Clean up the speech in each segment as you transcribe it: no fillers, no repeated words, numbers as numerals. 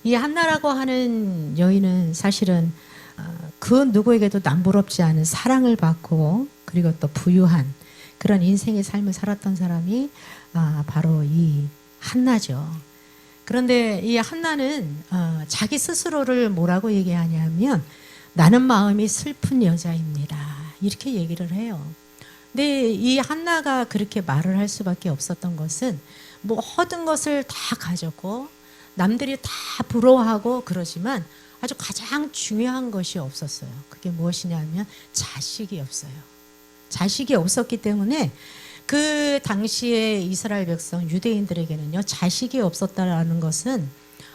이 한나라고 하는 여인은 사실은 그 누구에게도 남부럽지 않은 사랑을 받고 그리고 또 부유한 그런 인생의 삶을 살았던 사람이 바로 이 한나죠. 그런데 이 한나는 자기 스스로를 뭐라고 얘기하냐면 나는 마음이 슬픈 여자입니다. 이렇게 얘기를 해요. 근데 이 한나가 그렇게 말을 할 수밖에 없었던 것은 모든 것을 다 가졌고 남들이 다 부러워하고 그러지만 아주 가장 중요한 것이 없었어요. 그게 무엇이냐면 자식이 없어요. 자식이 없었기 때문에 그 당시에 이스라엘 백성 유대인들에게는요, 자식이 없었다라는 것은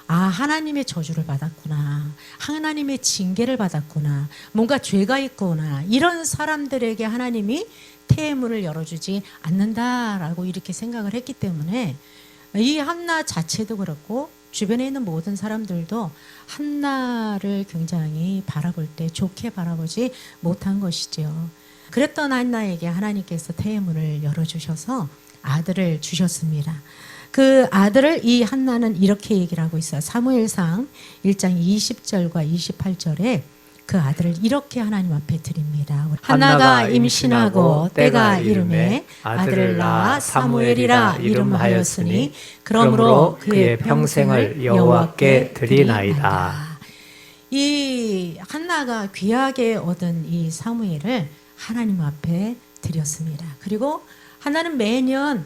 하나님의 저주를 받았구나, 하나님의 징계를 받았구나, 뭔가 죄가 있구나, 이런 사람들에게 하나님이 태문을 열어주지 않는다라고 이렇게 생각을 했기 때문에 이 한나 자체도 그렇고 주변에 있는 모든 사람들도 한나를 굉장히 바라볼 때 좋게 바라보지 못한 것이죠. 그랬던 한나에게 하나님께서 태문을 열어주셔서 아들을 주셨습니다. 그 아들을 이 한나는 이렇게 얘기를 하고 있어요. 사무엘상 1장 20절과 28절에 그 아들을 이렇게 하나님 앞에 드립니다. 한나가 임신하고 때가 이름에 아들을 낳아 사무엘이라 이름하였으니 그러므로 그의 평생을 여호와께 드리나이다. 이 한나가 귀하게 얻은 이 사무엘을 하나님 앞에 드렸습니다. 그리고 한나는 매년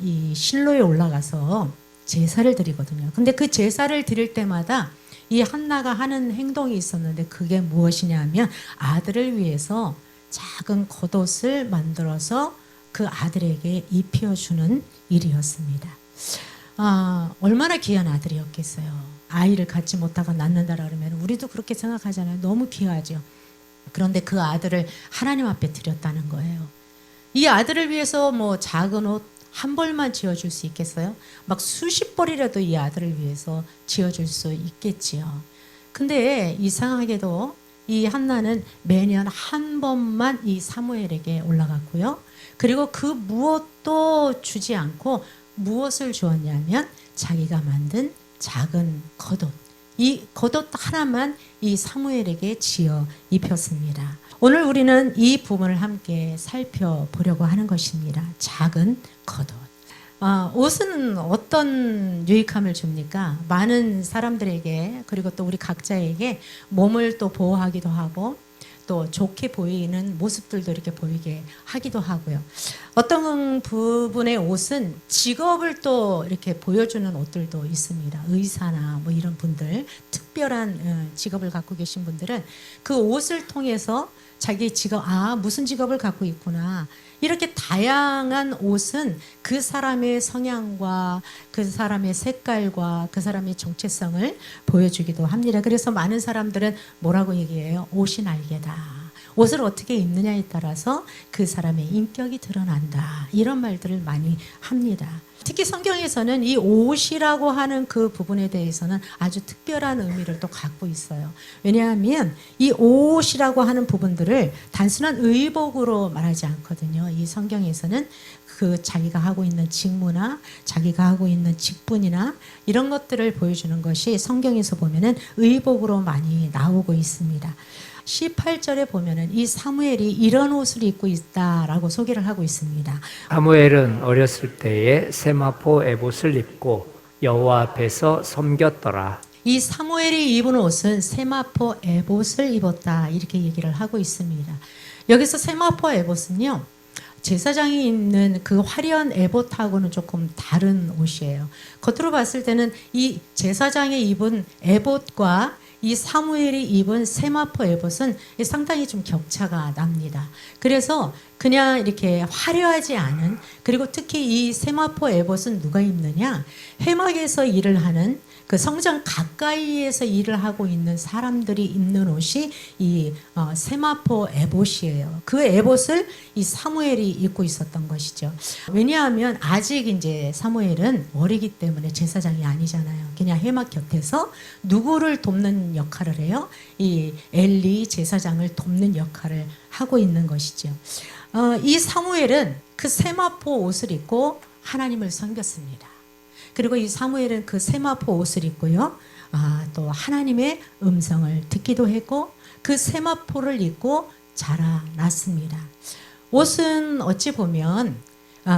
이 실로에 올라가서 제사를 드리거든요. 근데 그 제사를 드릴 때마다 이 한나가 하는 행동이 있었는데 그게 무엇이냐면 아들을 위해서 작은 겉옷을 만들어서 그 아들에게 입혀주는 일이었습니다. 얼마나 귀한 아들이었겠어요. 아이를 갖지 못하고 낳는다라 그러면 우리도 그렇게 생각하잖아요. 너무 귀하죠. 그런데 그 아들을 하나님 앞에 드렸다는 거예요. 이 아들을 위해서 작은 옷 한 벌만 지어줄 수 있겠어요? 막 수십 벌이라도 이 아들을 위해서 지어줄 수 있겠지요. 근데 이상하게도 이 한나는 매년 한 번만 이 사무엘에게 올라갔고요. 그리고 그 무엇도 주지 않고 무엇을 주었냐면 자기가 만든 작은 겉옷. 이 겉옷 하나만 이 사무엘에게 지어 입혔습니다. 오늘 우리는 이 부분을 함께 살펴보려고 하는 것입니다. 작은 겉옷. 옷은 어떤 유익함을 줍니까? 많은 사람들에게 그리고 또 우리 각자에게 몸을 또 보호하기도 하고 또 좋게 보이는 모습들도 이렇게 보이게 하기도 하고요. 어떤 부분의 옷은 직업을 또 이렇게 보여주는 옷들도 있습니다. 의사나 이런 분들, 특별한 직업을 갖고 계신 분들은 그 옷을 통해서 자기 직업, 무슨 직업을 갖고 있구나. 이렇게 다양한 옷은 그 사람의 성향과 그 사람의 색깔과 그 사람의 정체성을 보여주기도 합니다. 그래서 많은 사람들은 뭐라고 얘기해요? 옷이 날개다. 옷을 어떻게 입느냐에 따라서 그 사람의 인격이 드러난다. 이런 말들을 많이 합니다. 특히 성경에서는 이 옷이라고 하는 그 부분에 대해서는 아주 특별한 의미를 또 갖고 있어요. 왜냐하면 이 옷이라고 하는 부분들을 단순한 의복으로 말하지 않거든요. 이 성경에서는 그 자기가 하고 있는 직무나 자기가 하고 있는 직분이나 이런 것들을 보여주는 것이 성경에서 보면은 의복으로 많이 나오고 있습니다. 18절에 보면은 이 사무엘이 이런 옷을 입고 있다라고 소개를 하고 있습니다. 사무엘은 어렸을 때에 세마포 에봇을 입고 여호와 앞에서 섬겼더라. 이 사무엘이 입은 옷은 세마포 에봇을 입었다 이렇게 얘기를 하고 있습니다. 여기서 세마포 에봇은요, 제사장이 입는 그 화려한 에봇하고는 조금 다른 옷이에요. 겉으로 봤을 때는 이 제사장이 입은 에봇과 이 사무엘이 입은 세마포 에봇은 상당히 좀 격차가 납니다. 그래서 그냥 이렇게 화려하지 않은, 그리고 특히 이 세마포 에봇은 누가 입느냐? 회막에서 일을 하는 그 성전 가까이에서 일을 하고 있는 사람들이 입는 옷이 이 세마포 에봇이에요. 그 에봇을 이 사무엘이 입고 있었던 것이죠. 왜냐하면 아직 이제 사무엘은 어리기 때문에 제사장이 아니잖아요. 그냥 회막 곁에서 누구를 돕는 역할을 해요? 이 엘리 제사장을 돕는 역할을 하고 있는 것이죠. 이 사무엘은 그 세마포 옷을 입고 하나님을 섬겼습니다. 그리고 이 사무엘은 그 세마포 옷을 입고요. 또 하나님의 음성을 듣기도 했고 그 세마포를 입고 자라났습니다. 옷은 어찌 보면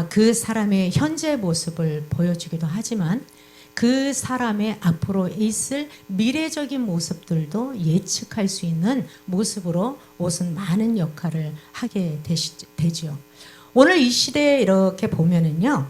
그 사람의 현재 모습을 보여주기도 하지만 그 사람의 앞으로 있을 미래적인 모습들도 예측할 수 있는 모습으로 옷은 많은 역할을 하게 되죠. 오늘 이 시대에 이렇게 보면은요,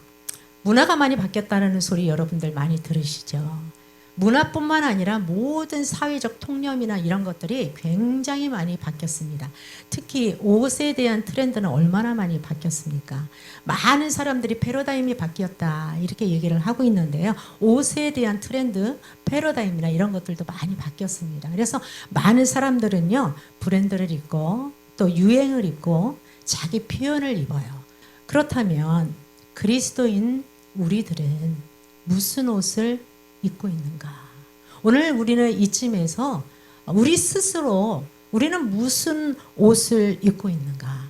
문화가 많이 바뀌었다는 소리 여러분들 많이 들으시죠? 문화뿐만 아니라 모든 사회적 통념이나 이런 것들이 굉장히 많이 바뀌었습니다. 특히 옷에 대한 트렌드는 얼마나 많이 바뀌었습니까? 많은 사람들이 패러다임이 바뀌었다 이렇게 얘기를 하고 있는데요. 옷에 대한 트렌드, 패러다임이나 이런 것들도 많이 바뀌었습니다. 그래서 많은 사람들은요, 브랜드를 입고 또 유행을 입고 자기 표현을 입어요. 그렇다면 그리스도인 우리들은 무슨 옷을 입고 있는가? 오늘 우리는 이쯤에서 우리 스스로 우리는 무슨 옷을 입고 있는가?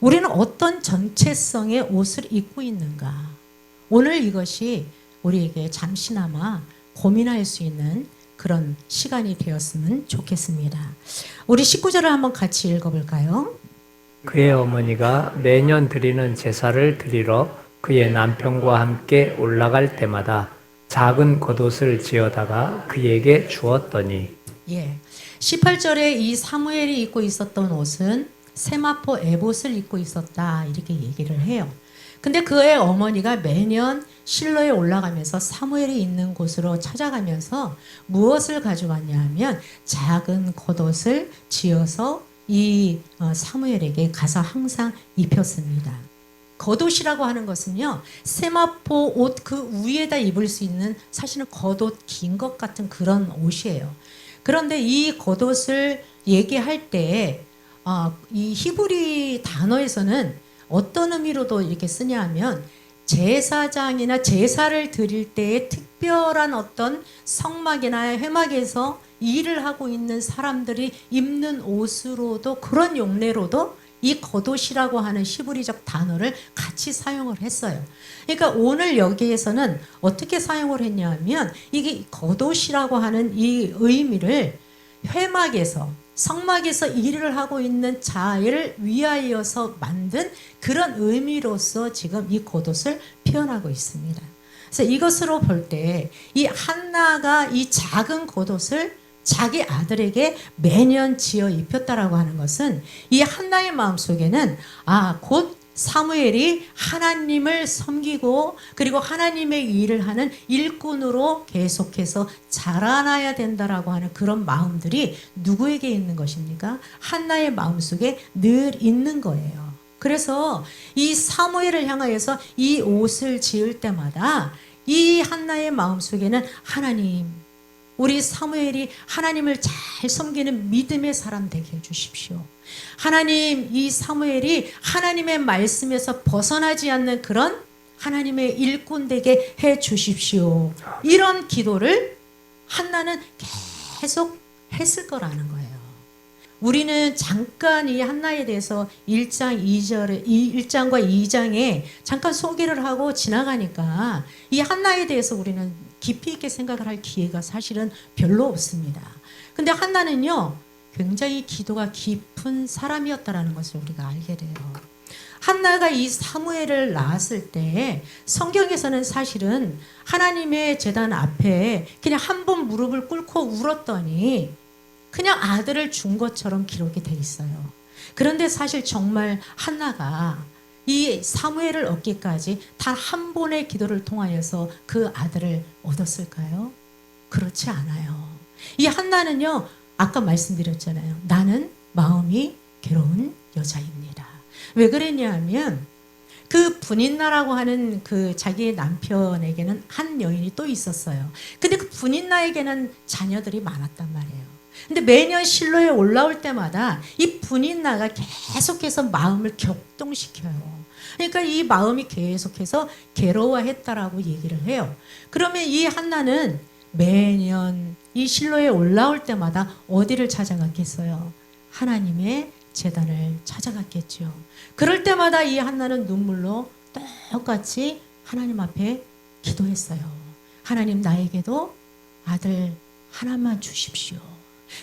우리는 어떤 정체성의 옷을 입고 있는가? 오늘 이것이 우리에게 잠시나마 고민할 수 있는 그런 시간이 되었으면 좋겠습니다. 우리 19절을 한번 같이 읽어볼까요? 그의 어머니가 매년 드리는 제사를 드리러 그의 남편과 함께 올라갈 때마다 작은 겉옷을 지어다가 그에게 주었더니 18절에 이 사무엘이 입고 있었던 옷은 세마포 에봇을 입고 있었다 이렇게 얘기를 해요. 근데 그의 어머니가 매년 실로에 올라가면서 사무엘이 있는 곳으로 찾아가면서 무엇을 가져왔냐 하면 작은 겉옷을 지어서 이 사무엘에게 가서 항상 입혔습니다. 겉옷이라고 하는 것은요, 세마포 옷 그 위에다 입을 수 있는 사실은 겉옷 긴 것 같은 그런 옷이에요. 그런데 이 겉옷을 얘기할 때 이 히브리 단어에서는 어떤 의미로도 이렇게 쓰냐 하면 제사장이나 제사를 드릴 때의 특별한 어떤 성막이나 회막에서 일을 하고 있는 사람들이 입는 옷으로도 그런 용례로도 이 겉옷이라고 하는 히브리적 단어를 같이 사용을 했어요. 그러니까 오늘 여기에서는 어떻게 사용을 했냐면 이게 겉옷이라고 하는 이 의미를 회막에서 성막에서 일을 하고 있는 자를 위하여서 만든 그런 의미로서 지금 이 겉옷을 표현하고 있습니다. 그래서 이것으로 볼 때 이 한나가 이 작은 겉옷을 자기 아들에게 매년 지어 입혔다라고 하는 것은 이 한나의 마음속에는 곧 사무엘이 하나님을 섬기고 그리고 하나님의 일을 하는 일꾼으로 계속해서 자라나야 된다라고 하는 그런 마음들이 누구에게 있는 것입니까? 한나의 마음속에 늘 있는 거예요. 그래서 이 사무엘을 향하여서 이 옷을 지을 때마다 이 한나의 마음속에는 하나님, 우리 사무엘이 하나님을 잘 섬기는 믿음의 사람 되게 해주십시오. 하나님, 이 사무엘이 하나님의 말씀에서 벗어나지 않는 그런 하나님의 일꾼 되게 해주십시오. 이런 기도를 한나는 계속 했을 거라는 거예요. 우리는 잠깐 이 한나에 대해서 1장과 2장에 잠깐 소개를 하고 지나가니까 이 한나에 대해서 우리는 깊이 있게 생각을 할 기회가 사실은 별로 없습니다. 근데 한나는요, 굉장히 기도가 깊은 사람이었다라는 것을 우리가 알게 돼요. 한나가 이 사무엘을 낳았을 때 성경에서는 사실은 하나님의 제단 앞에 그냥 한 번 무릎을 꿇고 울었더니 그냥 아들을 준 것처럼 기록이 돼 있어요. 그런데 사실 정말 한나가 이 사무엘을 얻기까지 단 한 번의 기도를 통하여서 그 아들을 얻었을까요? 그렇지 않아요. 이 한나는요, 아까 말씀드렸잖아요. 나는 마음이 괴로운 여자입니다. 왜 그랬냐 하면 그 분인나라고 하는 그 자기의 남편에게는 한 여인이 또 있었어요. 근데 그 분인나에게는 자녀들이 많았단 말이에요. 근데 매년 실로에 올라올 때마다 이 분인나가 계속해서 마음을 격동시켜요. 그러니까 이 마음이 계속해서 괴로워했다라고 얘기를 해요. 그러면 이 한나는 매년 이 실로에 올라올 때마다 어디를 찾아갔겠어요? 하나님의 제단을 찾아갔겠죠. 그럴 때마다 이 한나는 눈물로 똑같이 하나님 앞에 기도했어요. 하나님, 나에게도 아들 하나만 주십시오.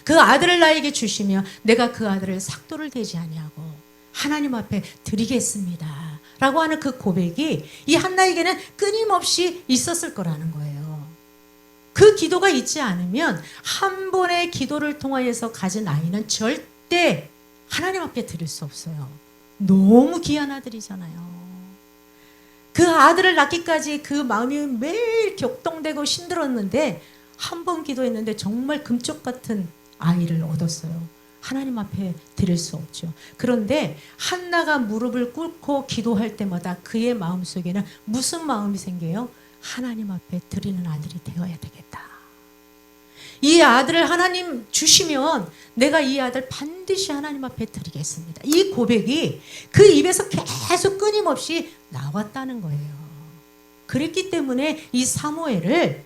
그 아들을 나에게 주시면 내가 그 아들을 삭도를 대지 아니하고 하나님 앞에 드리겠습니다 라고 하는 그 고백이 이 한나에게는 끊임없이 있었을 거라는 거예요. 그 기도가 있지 않으면 한 번의 기도를 통하여서 가진 아이는 절대 하나님 앞에 드릴 수 없어요. 너무 귀한 아들이잖아요. 그 아들을 낳기까지 그 마음이 매일 격동되고 힘들었는데 한 번 기도했는데 정말 금쪽 같은 아이를 얻었어요. 하나님 앞에 드릴 수 없죠. 그런데 한나가 무릎을 꿇고 기도할 때마다 그의 마음속에는 무슨 마음이 생겨요? 하나님 앞에 드리는 아들이 되어야 되겠다. 이 아들을 하나님 주시면 내가 이 아들 반드시 하나님 앞에 드리겠습니다. 이 고백이 그 입에서 계속 끊임없이 나왔다는 거예요. 그랬기 때문에 이 사무엘을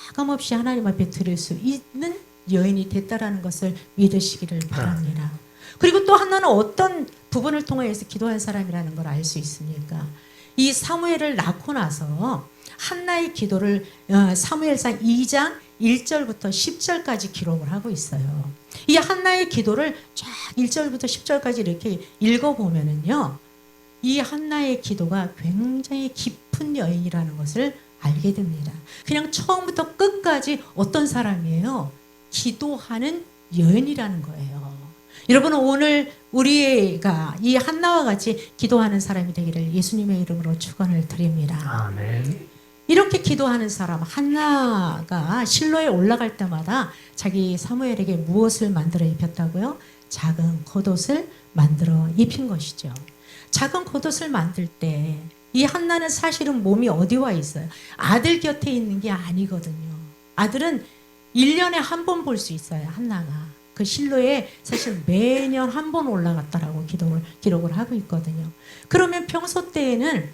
가감없이 하나님 앞에 드릴 수 있는 여인이 됐다라는 것을 믿으시기를 바랍니다. 그리고 또 한나는 어떤 부분을 통해서 기도한 사람이라는 걸 알 수 있습니까? 이 사무엘을 낳고 나서 한나의 기도를 사무엘상 2장 1절부터 10절까지 기록을 하고 있어요. 이 한나의 기도를 쫙 1절부터 10절까지 이렇게 읽어보면은요, 이 한나의 기도가 굉장히 깊은 여인이라는 것을 알게 됩니다. 그냥 처음부터 끝까지 어떤 사람이에요? 기도하는 여인이라는 거예요. 여러분, 오늘 우리가 이 한나와 같이 기도하는 사람이 되기를 예수님의 이름으로 축원을 드립니다. 아멘. 이렇게 기도하는 사람 한나가 실로에 올라갈 때마다 자기 사무엘에게 무엇을 만들어 입혔다고요? 작은 겉옷을 만들어 입힌 것이죠. 작은 겉옷을 만들 때 이 한나는 사실은 몸이 어디 와 있어요? 아들 곁에 있는 게 아니거든요. 아들은 1년에 한 번 볼 수 있어요. 한나가. 그 실로에 사실 매년 한 번 올라갔다라고 기록을 하고 있거든요. 그러면 평소 때에는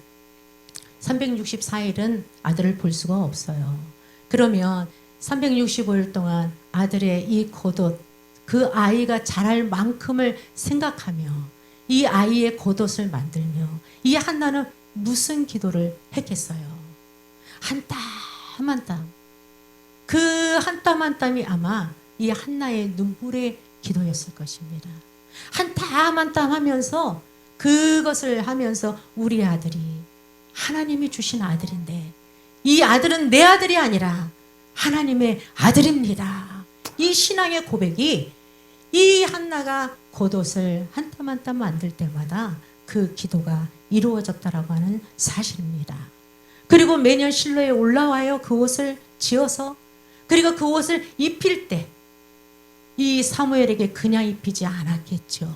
364일은 아들을 볼 수가 없어요. 그러면 365일 동안 아들의 이 겉옷, 그 아이가 자랄 만큼을 생각하며 이 아이의 겉옷을 만들며 이 한나는 무슨 기도를 했겠어요? 한 땀 한 땀. 그 한 땀 한 땀이 아마 이 한나의 눈물의 기도였을 것입니다. 한 땀 한 땀 하면서 그것을 하면서 우리 아들이 하나님이 주신 아들인데 이 아들은 내 아들이 아니라 하나님의 아들입니다. 이 신앙의 고백이 이 한나가 겉옷을 한 땀 한 땀 만들 때마다 그 기도가 이루어졌다라고 하는 사실입니다. 그리고 매년 실로에 올라와요. 그 옷을 지어서. 그리고 그 옷을 입힐 때 이 사무엘에게 그냥 입히지 않았겠죠.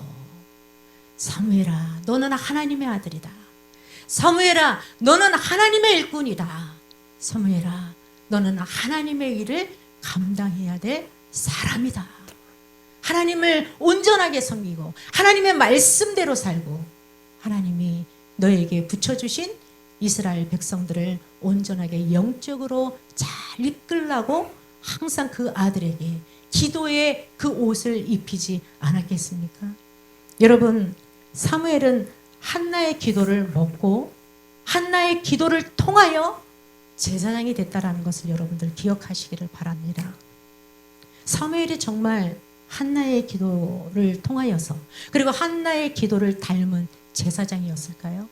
사무엘아, 너는 하나님의 아들이다. 사무엘아, 너는 하나님의 일꾼이다. 사무엘아, 너는 하나님의 일을 감당해야 될 사람이다. 하나님을 온전하게 섬기고 하나님의 말씀대로 살고 하나님이 너에게 붙여주신 이스라엘 백성들을 온전하게 영적으로 잘 이끌라고 항상 그 아들에게 기도의 그 옷을 입히지 않았겠습니까? 여러분, 사무엘은 한나의 기도를 먹고 한나의 기도를 통하여 제사장이 됐다라는 것을 여러분들 기억하시기를 바랍니다. 사무엘이 정말 한나의 기도를 통하여서 그리고 한나의 기도를 닮은 제사장이었을까요?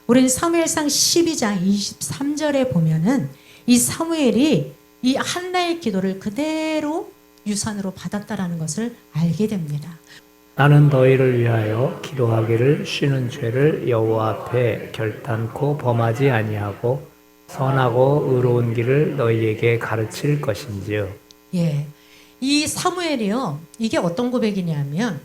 우리는 사무엘상 12장 23절에 보면은 이 사무엘이 이 한나의 기도를 그대로 유산으로 받았다라는 것을 알게 됩니다. 나는 너희를 위하여 기도하기를 쉬는 죄를 여호와 앞에 결단코 범하지 아니하고 선하고 의로운 길을 너희에게 가르칠 것인지요. 예, 이 사무엘이요, 이게 어떤 고백이냐면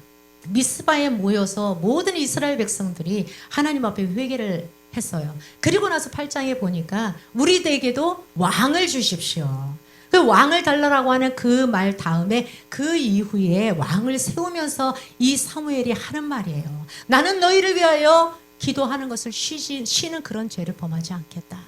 미스바에 모여서 모든 이스라엘 백성들이 하나님 앞에 회개를 했어요. 그리고 나서 8장에 보니까 우리에게도 왕을 주십시오. 그 왕을 달라라고 하는 그 말 다음에 그 이후에 왕을 세우면서 이 사무엘이 하는 말이에요. 나는 너희를 위하여 기도하는 것을 쉬는 그런 죄를 범하지 않겠다.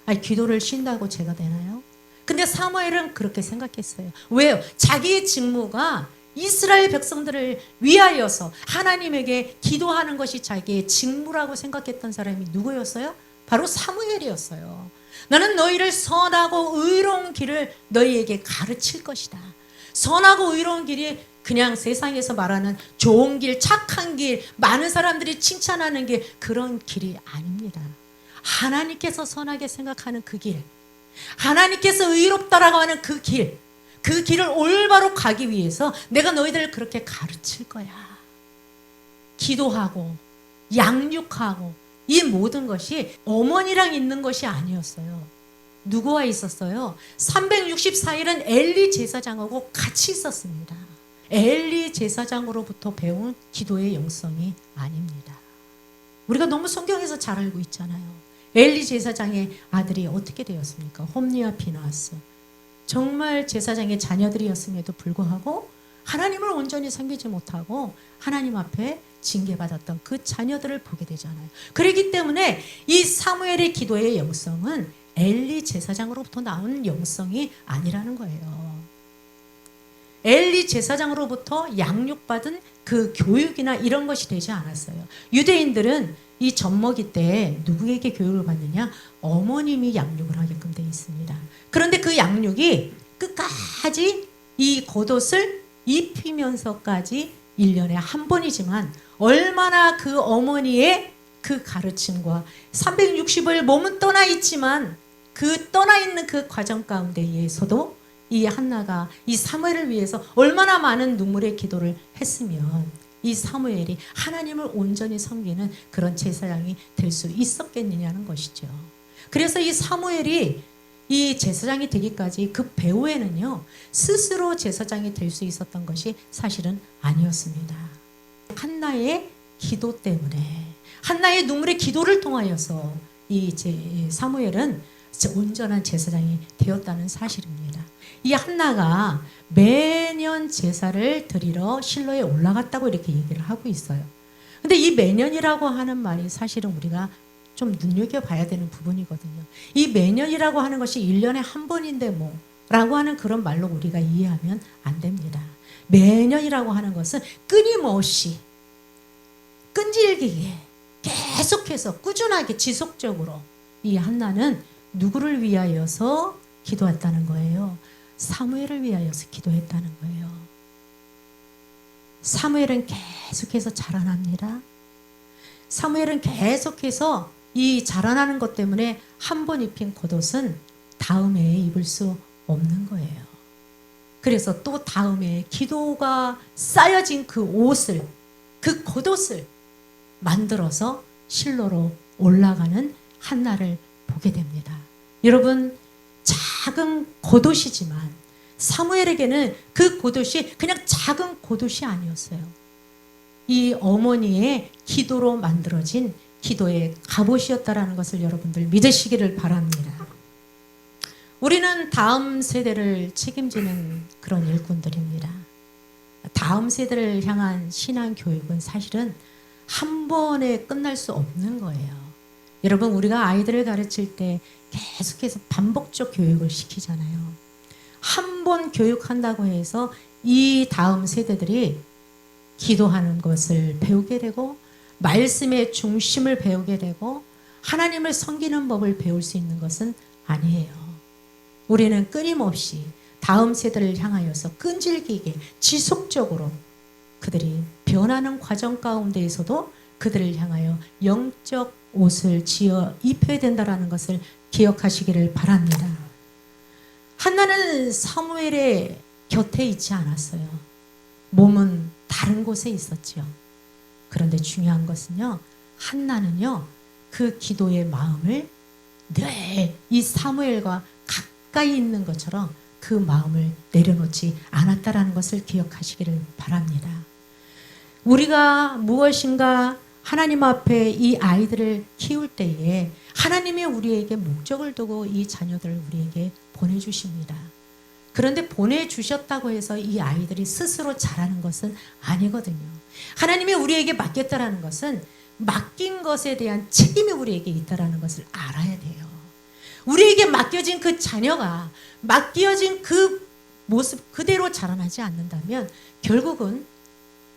아니, 기도를 쉰다고 죄가 되나요? 근데 사무엘은 그렇게 생각했어요. 왜요? 자기의 직무가 이스라엘 백성들을 위하여서 하나님에게 기도하는 것이 자기의 직무라고 생각했던 사람이 누구였어요? 바로 사무엘이었어요. 나는 너희를 선하고 의로운 길을 너희에게 가르칠 것이다. 선하고 의로운 길이 그냥 세상에서 말하는 좋은 길, 착한 길, 많은 사람들이 칭찬하는 길, 그런 길이 아닙니다. 하나님께서 선하게 생각하는 그 길, 하나님께서 의롭다라고 하는 그 길, 그 길을 올바로 가기 위해서 내가 너희들을 그렇게 가르칠 거야. 기도하고 양육하고 이 모든 것이 어머니랑 있는 것이 아니었어요. 누구와 있었어요? 364일은 엘리 제사장하고 같이 있었습니다. 엘리 제사장으로부터 배운 기도의 영성이 아닙니다. 우리가 너무 성경에서 잘 알고 있잖아요. 엘리 제사장의 아들이 어떻게 되었습니까? 홈리와 비나스. 정말 제사장의 자녀들이었음에도 불구하고 하나님을 온전히 섬기지 못하고 하나님 앞에 징계받았던 그 자녀들을 보게 되잖아요. 그렇기 때문에 이 사무엘의 기도의 영성은 엘리 제사장으로부터 나온 영성이 아니라는 거예요. 엘리 제사장으로부터 양육받은 그 교육이나 이런 것이 되지 않았어요. 유대인들은 이 젖먹이 때 누구에게 교육을 받느냐? 어머님이 양육을 하게끔 되어 있습니다. 그런데 그 양육이 끝까지 이 겉옷을 입히면서까지 1년에 한 번이지만 얼마나 그 어머니의 그 가르침과 360일 몸은 떠나 있지만 그 떠나 있는 그 과정 가운데에서도 이 한나가 이 사무엘을 위해서 얼마나 많은 눈물의 기도를 했으면 이 사무엘이 하나님을 온전히 섬기는 그런 제사장이 될 수 있었겠느냐는 것이죠. 그래서 이 사무엘이 이 제사장이 되기까지 그 배후에는요, 스스로 제사장이 될 수 있었던 것이 사실은 아니었습니다. 한나의 기도 때문에, 한나의 눈물의 기도를 통하여서 이 사무엘은 온전한 제사장이 되었다는 사실입니다. 이 한나가 매년 제사를 드리러 실로에 올라갔다고 이렇게 얘기를 하고 있어요. 근데 이 매년이라고 하는 말이 사실은 우리가 좀 눈여겨봐야 되는 부분이거든요. 이 매년이라고 하는 것이 1년에 한 번인데 뭐 라고 하는 그런 말로 우리가 이해하면 안 됩니다. 매년이라고 하는 것은 끊임없이 끈질기게 계속해서 꾸준하게 지속적으로 이 한나는 누구를 위하여서 기도했다는 거예요? 사무엘을 위하여서 기도했다는 거예요. 사무엘은 계속해서 자라납니다. 사무엘은 계속해서 이 자라나는 것 때문에 한 번 입힌 겉옷은 다음 해에 입을 수 없는 거예요. 그래서 또 다음 해에 기도가 쌓여진 그 옷을, 그 겉옷을 만들어서 실로로 올라가는 한나를 보게 됩니다. 여러분, 작은 겉옷이지만 사무엘에게는 그 겉옷이 그냥 작은 겉옷이 아니었어요. 이 어머니의 기도로 만들어진 기도의 갑옷이었다라는 것을 여러분들 믿으시기를 바랍니다. 우리는 다음 세대를 책임지는 그런 일꾼들입니다. 다음 세대를 향한 신앙 교육은 사실은 한 번에 끝날 수 없는 거예요. 여러분, 우리가 아이들을 가르칠 때 계속해서 반복적 교육을 시키잖아요. 한 번 교육한다고 해서 이 다음 세대들이 기도하는 것을 배우게 되고 말씀의 중심을 배우게 되고 하나님을 섬기는 법을 배울 수 있는 것은 아니에요. 우리는 끊임없이 다음 세대를 향하여서 끈질기게 지속적으로 그들이 변하는 과정 가운데에서도 그들을 향하여 영적 옷을 지어 입혀야 된다는 것을 기억하시기를 바랍니다. 한나는 사무엘의 곁에 있지 않았어요. 몸은 다른 곳에 있었죠. 그런데 중요한 것은요, 한나는요, 그 기도의 마음을 늘 이 사무엘과 가까이 있는 것처럼 그 마음을 내려놓지 않았다라는 것을 기억하시기를 바랍니다. 우리가 무엇인가 하나님 앞에 이 아이들을 키울 때에 하나님이 우리에게 목적을 두고 이 자녀들을 우리에게 보내주십니다. 그런데 보내주셨다고 해서 이 아이들이 스스로 자라는 것은 아니거든요. 하나님이 우리에게 맡겼다라는 것은 맡긴 것에 대한 책임이 우리에게 있다라는 것을 알아야 돼요. 우리에게 맡겨진 그 자녀가 맡겨진 그 모습 그대로 자라나지 않는다면 결국은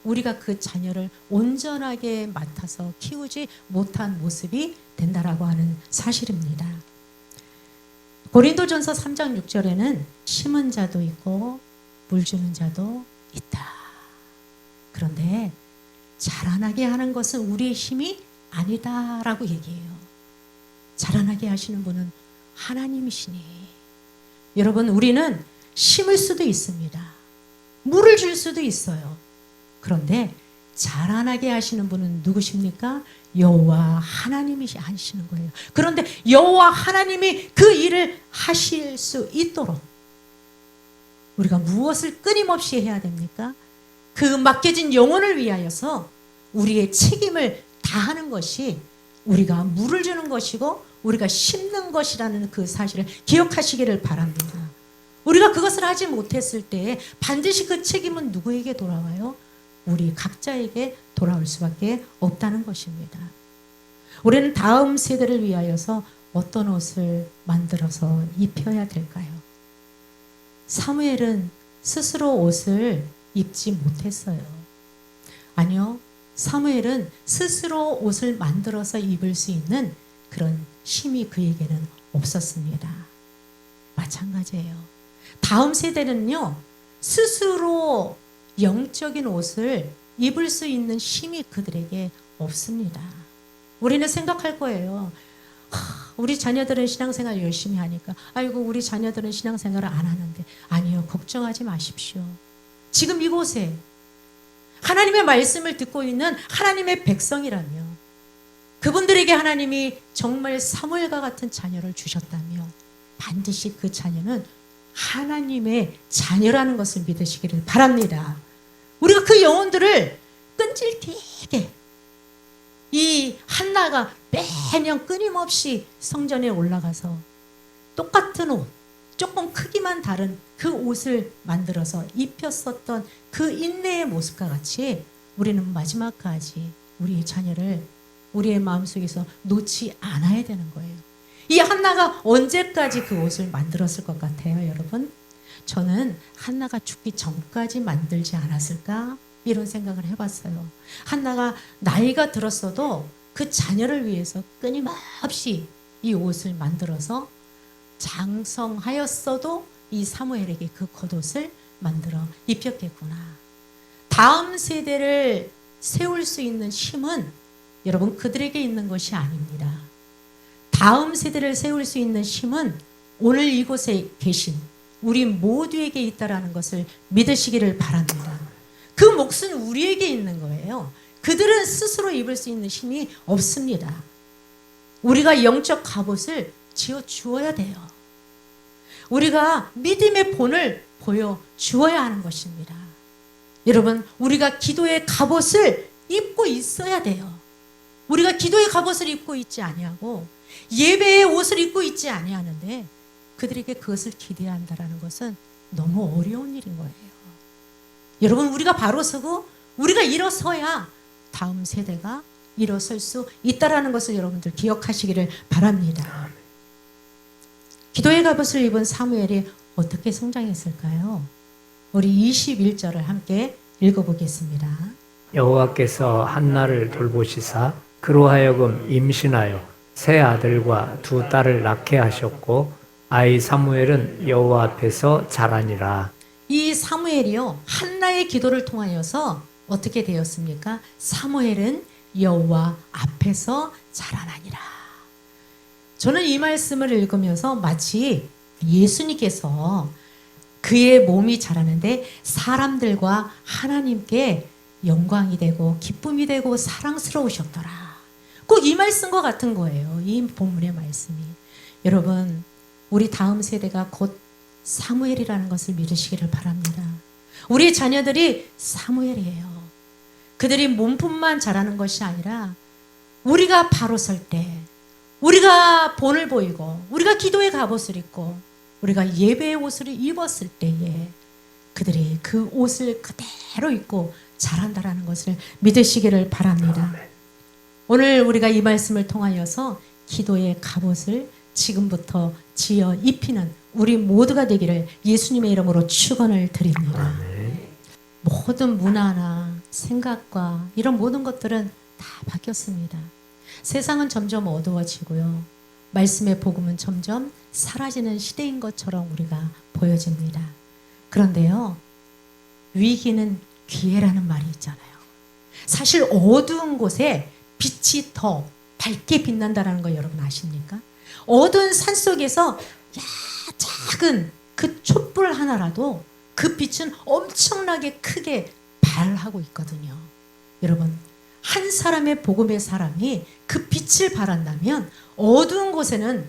우리가 그 자녀를 온전하게 맡아서 키우지 못한 모습이 된다라고 하는 사실입니다. 고린도전서 3장 6절에는 심은 자도 있고 물 주는 자도 있다. 그런데 자라나게 하는 것은 우리의 힘이 아니다라고 얘기해요. 자라나게 하시는 분은 하나님이시니. 여러분, 우리는 심을 수도 있습니다. 물을 줄 수도 있어요. 그런데 자라나게 하시는 분은 누구십니까? 여호와 하나님이 하시는 거예요. 그런데 여호와 하나님이 그 일을 하실 수 있도록 우리가 무엇을 끊임없이 해야 됩니까? 그 맡겨진 영혼을 위하여서 우리의 책임을 다하는 것이 우리가 물을 주는 것이고 우리가 심는 것이라는 그 사실을 기억하시기를 바랍니다. 우리가 그것을 하지 못했을 때 반드시 그 책임은 누구에게 돌아와요? 우리 각자에게 돌아올 수밖에 없다는 것입니다. 우리는 다음 세대를 위하여서 어떤 옷을 만들어서 입혀야 될까요? 사무엘은 스스로 옷을 입지 못했어요. 아니요. 사무엘은 스스로 옷을 만들어서 입을 수 있는 그런 힘이 그에게는 없었습니다. 마찬가지예요. 다음 세대는요, 스스로 영적인 옷을 입을 수 있는 힘이 그들에게 없습니다. 우리는 생각할 거예요. 우리 자녀들은 신앙생활 열심히 하니까, 아이고 우리 자녀들은 신앙생활을 안 하는데. 아니요, 걱정하지 마십시오. 지금 이곳에 하나님의 말씀을 듣고 있는 하나님의 백성이라며, 그분들에게 하나님이 정말 사무엘과 같은 자녀를 주셨다며 반드시 그 자녀는 하나님의 자녀라는 것을 믿으시기를 바랍니다. 우리가 그 영혼들을 끈질기게, 이 한나가 매년 끊임없이 성전에 올라가서 똑같은 옷, 조금 크기만 다른 그 옷을 만들어서 입혔었던 그 인내의 모습과 같이 우리는 마지막까지 우리의 자녀를 우리의 마음속에서 놓지 않아야 되는 거예요. 이 한나가 언제까지 그 옷을 만들었을 것 같아요, 여러분? 저는 한나가 죽기 전까지 만들지 않았을까? 이런 생각을 해봤어요. 한나가 나이가 들었어도 그 자녀를 위해서 끊임없이 이 옷을 만들어서 장성하였어도 이 사무엘에게 그 겉옷을 만들어 입혔겠구나. 다음 세대를 세울 수 있는 힘은 여러분 그들에게 있는 것이 아닙니다. 다음 세대를 세울 수 있는 힘은 오늘 이곳에 계신 우리 모두에게 있다라는 것을 믿으시기를 바랍니다. 그 몫은 우리에게 있는 거예요. 그들은 스스로 입을 수 있는 힘이 없습니다. 우리가 영적 갑옷을 지어 주어야 돼요. 우리가 믿음의 본을 보여 주어야 하는 것입니다. 여러분, 우리가 기도의 갑옷을 입고 있어야 돼요. 우리가 기도의 갑옷을 입고 있지 아니하고 예배의 옷을 입고 있지 아니하는데 그들에게 그것을 기대한다라는 것은 너무 어려운 일인 거예요. 여러분, 우리가 바로 서고 우리가 일어서야 다음 세대가 일어설 수 있다라는 것을 여러분들 기억하시기를 바랍니다. 기도의 갑옷을 입은 사무엘이 어떻게 성장했을까요? 우리 21절을 함께 읽어보겠습니다. 여호와께서 한나를 돌보시사 그로 하여금 임신하여 세 아들과 두 딸을 낳게 하셨고 아이 사무엘은 여호와 앞에서 자라니라. 이 사무엘이요, 한나의 기도를 통하여서 어떻게 되었습니까? 사무엘은 여호와 앞에서 자라나니라. 저는 이 말씀을 읽으면서 마치 예수님께서 그의 몸이 자라는데 사람들과 하나님께 영광이 되고 기쁨이 되고 사랑스러우셨더라. 꼭 이 말씀과 같은 거예요. 이 본문의 말씀이. 여러분, 우리 다음 세대가 곧 사무엘이라는 것을 믿으시기를 바랍니다. 우리 자녀들이 사무엘이에요. 그들이 몸품만 자라는 것이 아니라 우리가 바로 설 때, 우리가 본을 보이고 우리가 기도의 갑옷을 입고 우리가 예배의 옷을 입었을 때에 그들이 그 옷을 그대로 입고 자란다라는 것을 믿으시기를 바랍니다. 오늘 우리가 이 말씀을 통하여서 기도의 갑옷을 지금부터 지어 입히는 우리 모두가 되기를 예수님의 이름으로 축원을 드립니다. 모든 문화나 생각과 이런 모든 것들은 다 바뀌었습니다. 세상은 점점 어두워지고요. 말씀의 복음은 점점 사라지는 시대인 것처럼 우리가 보여집니다. 그런데요, 위기는 기회라는 말이 있잖아요. 사실 어두운 곳에 빛이 더 밝게 빛난다는 거 여러분 아십니까? 어두운 산 속에서 작은 그 촛불 하나라도 그 빛은 엄청나게 크게 발하고 있거든요. 여러분, 한 사람의 복음의 사람이 그 빛을 발한다면 어두운 곳에는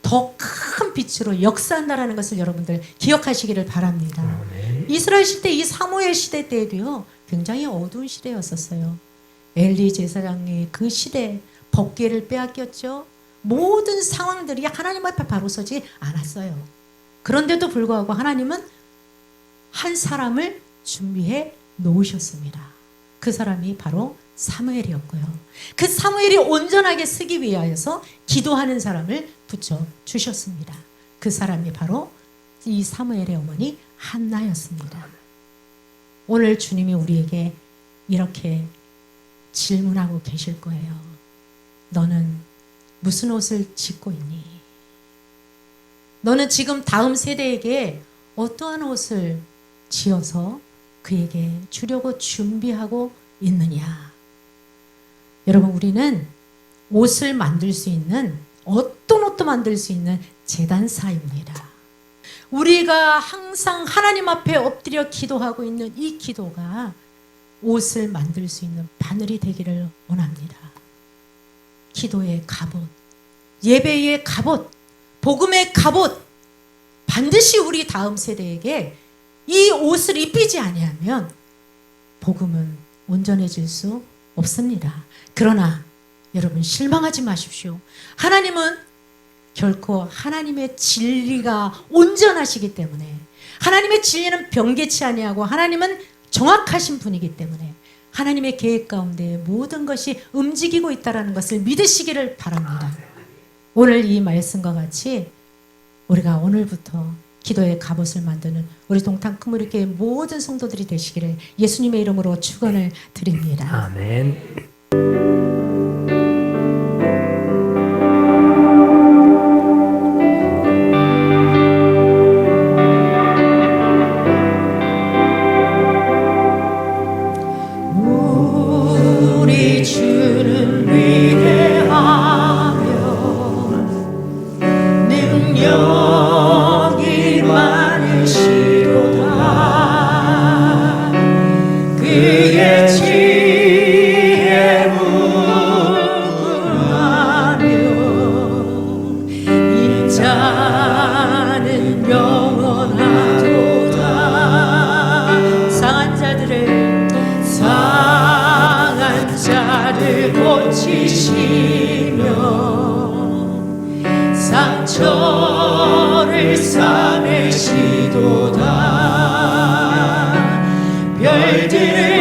더 큰 빛으로 역사한다는 것을 여러분들 기억하시기를 바랍니다. 이스라엘 시대, 이 사무엘 시대 때에도요, 굉장히 어두운 시대였었어요. 엘리 제사장이 그 시대에 법궤를 빼앗겼죠. 모든 상황들이 하나님 앞에 바로 서지 않았어요. 그런데도 불구하고 하나님은 한 사람을 준비해 놓으셨습니다. 그 사람이 바로 사무엘이었고요. 그 사무엘이 온전하게 쓰기 위하여서 기도하는 사람을 붙여 주셨습니다. 그 사람이 바로 이 사무엘의 어머니 한나였습니다. 오늘 주님이 우리에게 이렇게 질문하고 계실 거예요. 너는 무슨 옷을 짓고 있니? 너는 지금 다음 세대에게 어떠한 옷을 지어서 그에게 주려고 준비하고 있느냐? 여러분, 우리는 옷을 만들 수 있는, 어떤 옷도 만들 수 있는 제단사입니다. 우리가 항상 하나님 앞에 엎드려 기도하고 있는 이 기도가 옷을 만들 수 있는 바늘이 되기를 원합니다. 기도의 갑옷, 예배의 갑옷, 복음의 갑옷, 반드시 우리 다음 세대에게 이 옷을 입히지 아니하면 복음은 온전해질 수 없습니다. 그러나 여러분, 실망하지 마십시오. 하나님은 결코 하나님의 진리가 온전하시기 때문에, 하나님의 진리는 변개치 아니하고 하나님은 정확하신 분이기 때문에 하나님의 계획 가운데 모든 것이 움직이고 있다는 것을 믿으시기를 바랍니다. 오늘 이 말씀과 같이 우리가 오늘부터 기도의 갑옷을 만드는 우리 동탄 큰무리교회 모든 성도들이 되시기를 예수님의 이름으로 축원을 드립니다. 아멘. 우리 주는 위대하며 능력이 많으시도다. 그의 지혜 무궁하며 인자는 영원하도다. 상한 자를 고치시며 상처를 싸매시도다. 별들을